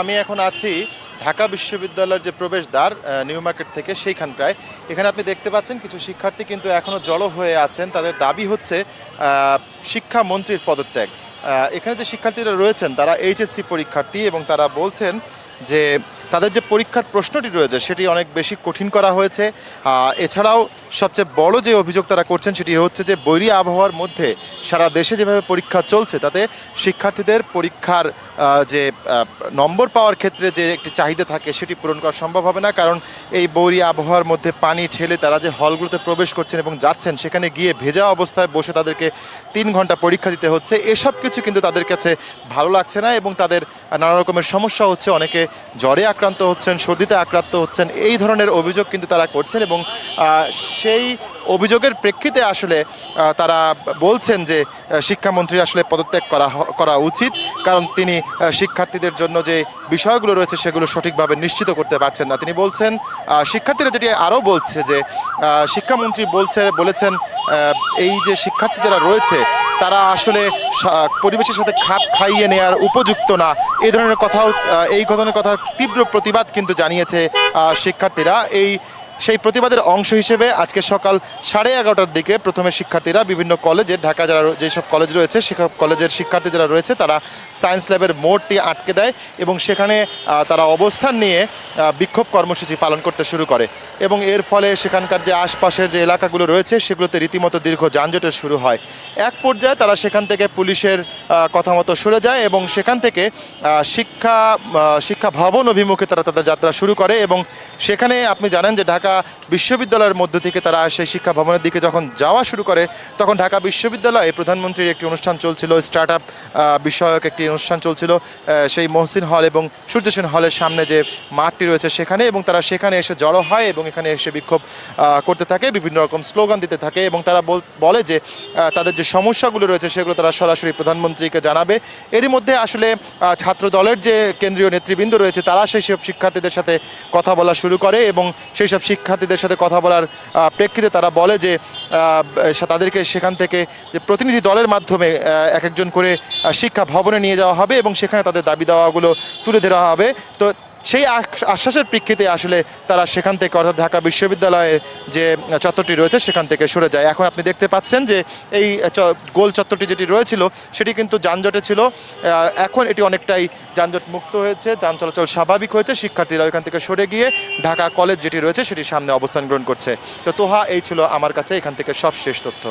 আমি এখন আছি ঢাকা বিশ্ববিদ্যালয়ের যে প্রবেশদ্বার নিউ মার্কেট থেকে সেইখানটায়। এখানে আপনি দেখতে পাচ্ছেন কিছু শিক্ষার্থী কিন্তু এখনও জড়ো হয়ে আছেন। তাদের দাবি হচ্ছে শিক্ষামন্ত্রীর পদত্যাগ। এখানে যে শিক্ষার্থীরা রয়েছেন তারা এইচএসসি পরীক্ষার্থী এবং তারা বলছেন যে তাদের যে পরীক্ষার প্রশ্নটি রয়েছে সেটি অনেক বেশি কঠিন করা হয়েছে। এছাড়াও সবচেয়ে বড় যে অভিযোগ তারা করছেন সেটি হচ্ছে যে বৈরী আবহাওয়ার মধ্যে সারা দেশে যেভাবে পরীক্ষা চলছে তাতে শিক্ষার্থীদের পরীক্ষার যে নম্বর পাওয়ার ক্ষেত্রে যে একটি চাহিদা থাকে সেটি পূরণ করা সম্ভব হবে না, কারণ এই বৈরী আবহাওয়ার মধ্যে পানি ঠেলে তারা যে হলগুলোতে প্রবেশ করছেন এবং যাচ্ছেন সেখানে গিয়ে ভেজা অবস্থায় বসে তাদেরকে 3 ঘন্টা পরীক্ষা দিতে হচ্ছে। এসব কিছু কিন্তু তাদের কাছে ভালো লাগছে না এবং তাদের নানা রকমের সমস্যা হচ্ছে। অনেকে জ্বরে আক্রান্ত হচ্ছেন, সর্দিতে আক্রান্ত হচ্ছেন, এই ধরনের অভিযোগ কিন্তু তারা করছেন এবং সেই অভিযোগের প্রেক্ষিতে আসলে তারা বলছেন যে শিক্ষামন্ত্রী আসলে পদত্যাগ করা উচিত, কারণ তিনি শিক্ষার্থীদের জন্য যে বিষয়গুলো রয়েছে সেগুলো সঠিকভাবে নিশ্চিত করতে পারছেন না। তিনি বলছেন, শিক্ষার্থীরা যেটি আরও বলছে যে শিক্ষামন্ত্রী বলেছেন এই যে শিক্ষার্থী যারা রয়েছে তারা আসলে পরিবেশের সাথে খাপ খাইয়ে নেওয়ার উপযুক্ত না। এই ধরনের কথার তীব্র প্রতিবাদ কিন্তু জানিয়েছে শিক্ষার্থীরা। সেই প্রতিবাদের অংশ হিসেবে আজকে সকাল 11:30টার দিকে প্রথমে শিক্ষার্থীরা বিভিন্ন কলেজের ঢাকা যারা যেসব কলেজ রয়েছে সেসব কলেজের শিক্ষার্থী যারা রয়েছে তারা সায়েন্স ল্যাবের মোড়টি আটকে দেয় এবং সেখানে তারা অবস্থান নিয়ে বিক্ষোভ কর্মসূচি পালন করতে শুরু করে এবং এর ফলে সেখানকার যে আশপাশের যে এলাকাগুলো রয়েছে সেগুলোতে রীতিমতো দীর্ঘ যানজটের শুরু হয়। এক পর্যায়ে তারা সেখান থেকে পুলিশের কথা মতো সরে যায় এবং সেখান থেকে শিক্ষা ভবন অভিমুখে তারা তাদের যাত্রা শুরু করে এবং সেখানে আপনি জানেন যে ঢাকা বিশ্ববিদ্যালয়ের মধ্য থেকে তারা সেই শিক্ষা ভবনের দিকে যখন যাওয়া শুরু করে তখন ঢাকা বিশ্ববিদ্যালয়ে প্রধানমন্ত্রীর একটি অনুষ্ঠান চলছিল, স্টার্ট আপ বিষয়ক একটি অনুষ্ঠান চলছিল সেই মহসিন হল এবং সূর্য সেন হলের সামনে যে মাঠটি রয়েছে সেখানে, এবং তারা সেখানে এসে জড়ো হয় এবং এখানে এসে বিক্ষোভ করতে থাকে, বিভিন্ন রকম স্লোগান দিতে থাকে এবং তারা বলে যে তাদের যে সমস্যাগুলো রয়েছে সেগুলো তারা সরাসরি প্রধানমন্ত্রীকে জানাবে। এরই মধ্যে আসলে ছাত্র দলের যে কেন্দ্রীয় নেতৃবৃন্দ রয়েছে তারা সেই সব শিক্ষার্থীদের সাথে কথা বলা শুরু করে এবং সেই সব শিক্ষার্থীদের সাথে কথা বলার প্রেক্ষিতে তারা বলে যে তাদেরকে সেখান থেকে যে প্রতিনিধি দলের মাধ্যমে এক একজন করে শিক্ষা ভবনে নিয়ে যাওয়া হবে এবং সেখানে তাদের দাবি দাওয়াগুলো তুলে ধরা হবে। তো সেই আশ্বাসের প্রেক্ষিতে আসলে তারা সেখান থেকে অর্থাৎ ঢাকা বিশ্ববিদ্যালয়ের যে চত্বরটি রয়েছে সেখান থেকে সরে যায়। এখন আপনি দেখতে পাচ্ছেন যে এই গোল চত্বরটি যেটি রয়েছিল সেটি কিন্তু যানজটে ছিল, এখন এটি অনেকটাই যানজট মুক্ত হয়েছে, যান চলাচল স্বাভাবিক হয়েছে। শিক্ষার্থীরা ওইখান থেকে সরে গিয়ে ঢাকা কলেজ যেটি রয়েছে সেটির সামনে অবস্থান গ্রহণ করছে। তো তোহা, এই ছিল আমার কাছে এখান থেকে সব শেষ তথ্য।